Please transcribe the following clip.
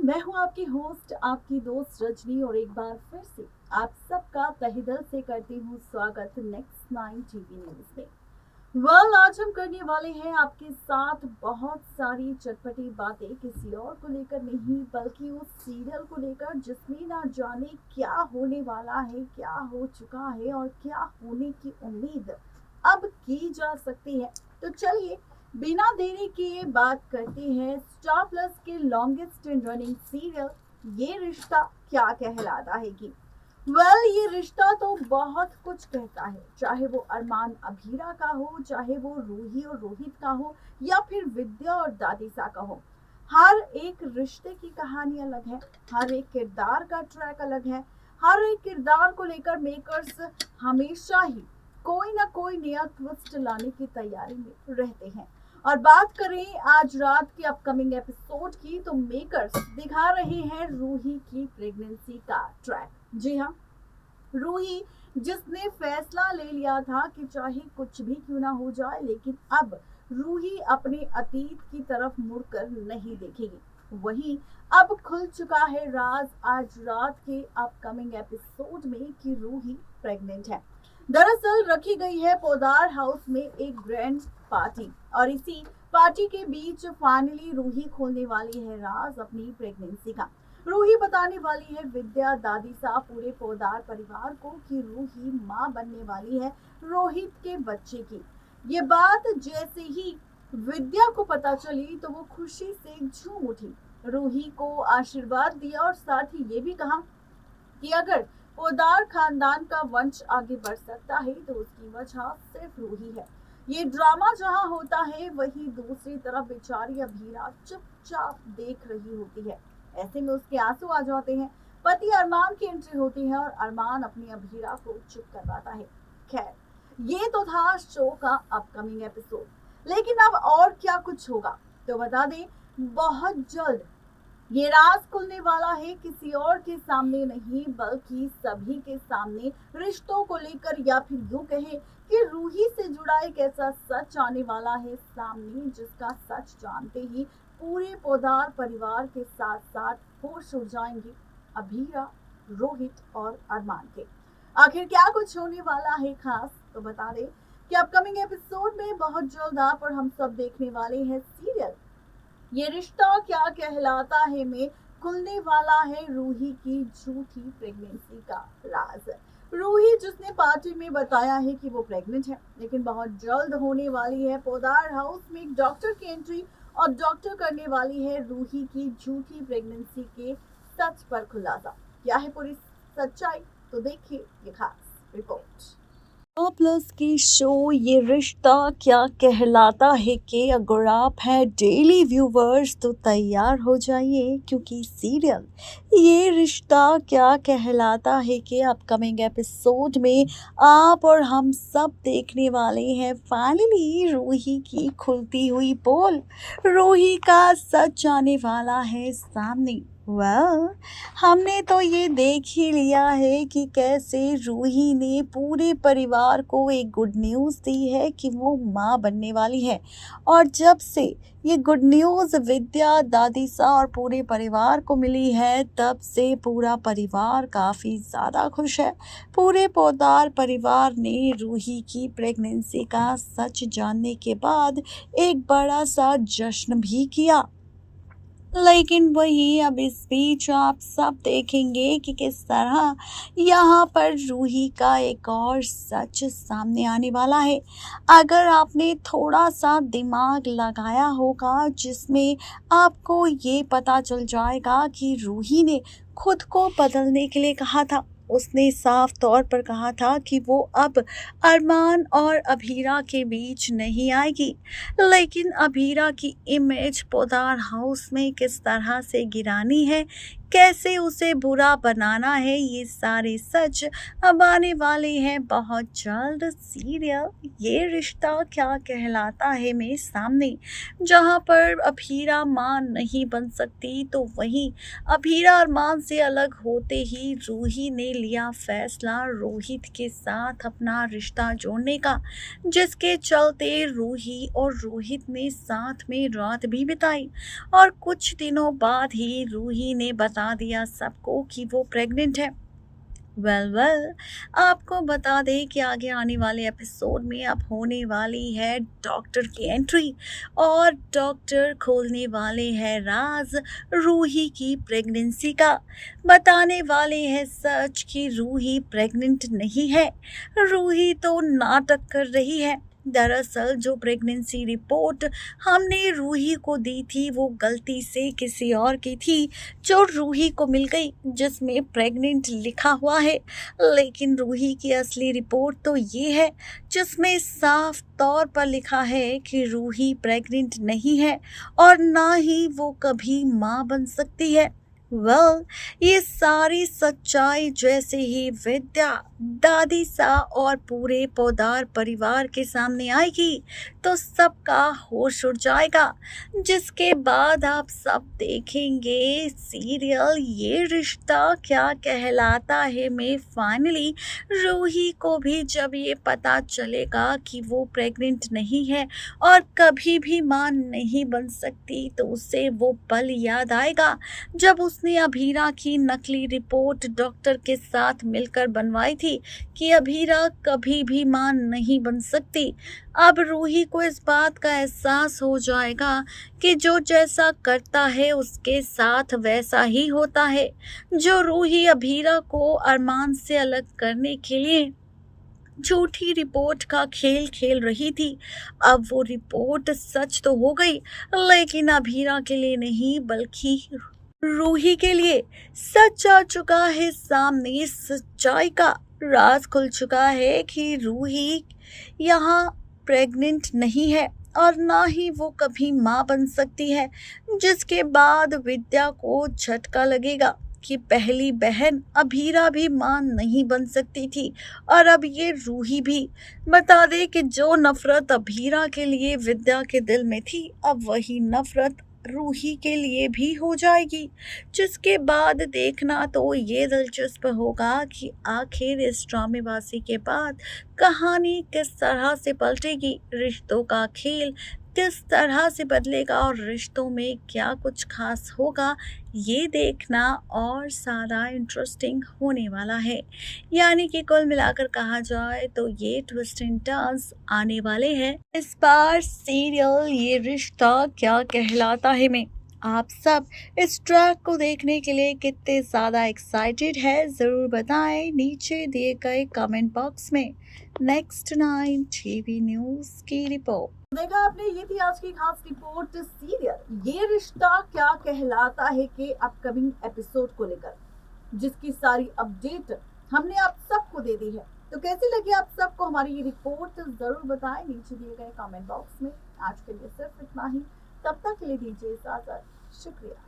मैं हूं आपकी होस्ट, आपकी दोस्त रजनी, और एक बार फिर से आप सबका तहे दिल से करती हूं स्वागत नेक्स्ट 9 टीवी न्यूज में। आज हम करने वाले हैं आपके साथ बहुत सारी चटपटी बातें, किसी और को लेकर नहीं बल्कि उस सीरियल को लेकर जिसमें ना जाने क्या होने वाला है, क्या हो चुका है और क्या होने की उम्मीद अब की जा सकती है। तो चलिए बिना देरी किए बात करते हैं स्टार प्लस के लॉन्गेस्ट रनिंग सीरियल ये रिश्ता क्या कहलाता है कि ये रिश्ता तो बहुत कुछ कहता है, चाहे वो अरमान अभीरा का हो, चाहे वो रूही और रोहित का हो, या फिर विद्या और दादिसा का हो। हर एक रिश्ते की कहानी अलग है, हर एक किरदार का ट्रैक अलग है, हर एक किरदार को लेकर मेकर्स हमेशा ही कोई ना कोई नया ट्विस्ट लाने की तैयारी में रहते हैं। और बात करें आज रात के अपकमिंग एपिसोड की, तो मेकर्स दिखा रहे हैं रूही की प्रेगनेंसी का ट्रैक। जी हाँ, रूही जिसने फैसला ले लिया था कि चाहे कुछ भी क्यों ना हो जाए, लेकिन अब रूही अपने अतीत की तरफ मुड़कर नहीं देखेगी। वहीं अब खुल चुका है राज आज रात के अपकमिंग एपिसोड में कि रूही प्रेग्नेंट है। दरअसल रखी गई है पोदार हाउस में एक ग्रैंड पार्टी, और इसी पार्टी के बीच फाइनली रूही खोलने वाली है राज अपनी प्रेगनेंसी का। रूही बताने वाली है विद्या, दादिसा, पूरे पोदार परिवार को कि रूही मां बनने वाली है रोहित के बच्चे की। ये बात जैसे ही विद्या को पता चली तो वो खुशी से झूम उठी, रूही को आशीर्वाद दिया और साथ ही ये भी कहा कि अगर पोदार खानदान का वंश आगे बढ़ सकता है तो उसकी वजह सिर्फ रूही है। ये ड्रामा जहां होता है वहीं दूसरी तरफ बेचारी अभीरा चुपचाप देख रही होती है। ऐसे में उसके आंसू आ जाते हैं। पति अरमान की एंट्री होती है और अरमान अपनी अभीरा को चुप करवाता है। खैर, ये तो था शो का अपकमिंग एपिसोड, लेकिन अब और क्या कुछ होगा तो बता दें, बहुत जल्द ये राज खुलने वाला है, किसी और के सामने नहीं बल्कि सभी के सामने। रिश्तों को लेकर, या फिर यूं कहें कि रूही से जुड़ा एक ऐसा सच आने वाला है सामने जिसका सच जानते ही पूरे पोदार परिवार के साथ साथ होश उड़ जाएंगे अभीरा, रोहित और अरमान के। आखिर क्या कुछ होने वाला है खास तो बता दें कि अपकमिंग एपिसोड में बहुत जल्द आप और हम सब देखने वाले हैं सीरियल ये रिश्ता क्या कहलाता है में खुलने वाला है रूही की झूठी प्रेगनेंसी का राज। रूही जिसने पार्टी में बताया है कि वो प्रेग्नेंट है, लेकिन बहुत जल्द होने वाली है पोदार हाउस में एक डॉक्टर की एंट्री, और डॉक्टर करने वाली है रूही की झूठी प्रेगनेंसी के सच पर खुलासा। क्या है पूरी सच्चाई, तो देखिए ये खास रिपोर्ट। स्टार प्लस की शो ये रिश्ता क्या कहलाता है कि अगर आप हैं डेली व्यूवर्स तो तैयार हो जाइए, क्योंकि सीरियल ये रिश्ता क्या कहलाता है कि अपकमिंग एपिसोड में आप और हम सब देखने वाले हैं फाइनली रूही की खुलती हुई पोल। रूही का सच आने वाला है सामने। हमने तो ये देख ही लिया है कि कैसे रूही ने पूरे परिवार को एक गुड न्यूज़ दी है कि वो माँ बनने वाली है, और जब से ये गुड न्यूज़ विद्या, दादिसा और पूरे परिवार को मिली है तब से पूरा परिवार काफ़ी ज़्यादा खुश है। पूरे पोदार परिवार ने रूही की प्रेगनेंसी का सच जानने के बाद एक बड़ा सा जश्न भी किया। लेकिन वही अब इस बीच आप सब देखेंगे कि किस तरह यहाँ पर रूही का एक और सच सामने आने वाला है। अगर आपने थोड़ा सा दिमाग लगाया होगा जिसमें आपको ये पता चल जाएगा कि रूही ने खुद को बदलने के लिए कहा था। उसने साफ तौर पर कहा था कि वो अब अरमान और अभीरा के बीच नहीं आएगी, लेकिन अभीरा की इमेज पोदार हाउस में किस तरह से गिरानी है, कैसे उसे बुरा बनाना है, ये सारे सच अब आने वाले हैं बहुत जल्द। सीरियल ये रिश्ता क्या कहलाता है में सामने, जहां पर अभीरा मां नहीं बन सकती तो वहीं अभीरा अरमान से अलग होते ही रूही ने लिया फैसला रोहित के साथ अपना रिश्ता जोड़ने का, जिसके चलते रूही और रोहित ने साथ में रात भी बिताई और कुछ दिनों बाद ही रूही ने बता दिया सबको कि वो प्रेग्नेंट है। वेल आपको बता दें कि आगे आने वाले एपिसोड में अब होने वाली है डॉक्टर की एंट्री और डॉक्टर खोलने वाले हैं राज रूही की प्रेगनेंसी का। बताने वाले हैं सच कि रूही प्रेग्नेंट नहीं है, रूही तो नाटक कर रही है। दरअसल जो प्रेगनेंसी रिपोर्ट हमने रूही को दी थी वो गलती से किसी और की थी, जो रूही को मिल गई, जिसमें प्रेग्नेंट लिखा हुआ है। लेकिन रूही की असली रिपोर्ट तो ये है जिसमें साफ तौर पर लिखा है कि रूही प्रेग्नेंट नहीं है और ना ही वो कभी मां बन सकती है। ये सारी सच्चाई जैसे ही विद्या, दादी सा और पूरे पोदार परिवार के सामने आएगी तो सबका होश उड़ जाएगा, जिसके बाद आप सब देखेंगे सीरियल ये रिश्ता क्या कहलाता है में फाइनली रूही को भी जब ये पता चलेगा कि वो प्रेग्नेंट नहीं है और कभी भी मां नहीं बन सकती तो उसे वो पल याद आएगा जब उसने अभीरा की नकली रिपोर्ट डॉक्टर के साथ मिलकर बनवाई थी कि अभीरा कभी भी मां नहीं बन सकती। अब रूही को इस बात का एहसास हो जाएगा कि जो जैसा करता है उसके साथ वैसा ही होता है। जो रूही अभीरा को अरमान से अलग करने के लिए झूठी रिपोर्ट का खेल खेल रही थी, अब वो रिपोर्ट सच तो हो गई, लेकिन अभीरा के लिए नहीं बल्कि रूही के लिए सच आ चुका है सामने। सच्चाई का राज खुल चुका है कि रूही यहाँ प्रेग्नेंट नहीं है और ना ही वो कभी मां बन सकती है, जिसके बाद विद्या को झटका लगेगा कि पहली बहन अभीरा भी मां नहीं बन सकती थी और अब ये रूही भी। बता दे कि जो नफरत अभीरा के लिए विद्या के दिल में थी, अब वही नफरत रूही के लिए भी हो जाएगी, जिसके बाद देखना तो ये दिलचस्प होगा कि आखिर इस ड्रामेबाजी के बाद कहानी किस तरह से पलटेगी, रिश्तों का खेल किस तरह से बदलेगा और रिश्तों में क्या कुछ खास होगा, ये देखना और ज़्यादा इंटरेस्टिंग होने वाला है। यानी कि कुल मिलाकर कहा जाए तो ये ट्विस्ट एंड टर्न्स आने वाले हैं इस बार सीरियल ये रिश्ता क्या कहलाता है में। आप सब इस ट्रैक को देखने के लिए कितने ज़्यादा एक्साइटेड है ज़रूर बताएं नीचे दिए गए कमेंट बॉक्स में। नेक्स्ट 9 टीवी न्यूज़ की रिपोर्ट। देखा आपने, ये थी आज की खास रिपोर्ट सीरियल ये रिश्ता क्या कहलाता है के अपकमिंग एपिसोड को लेकर, जिसकी सारी अपडेट हमने आप सबको दे दी है। तो कैसी लगी आप सबको हमारी ये रिपोर्ट जरूर बताएं नीचे दिए गए कमेंट बॉक्स में। आज के लिए सिर्फ इतना ही, तब तक के लिए दीजिए इजाजत, शुक्रिया।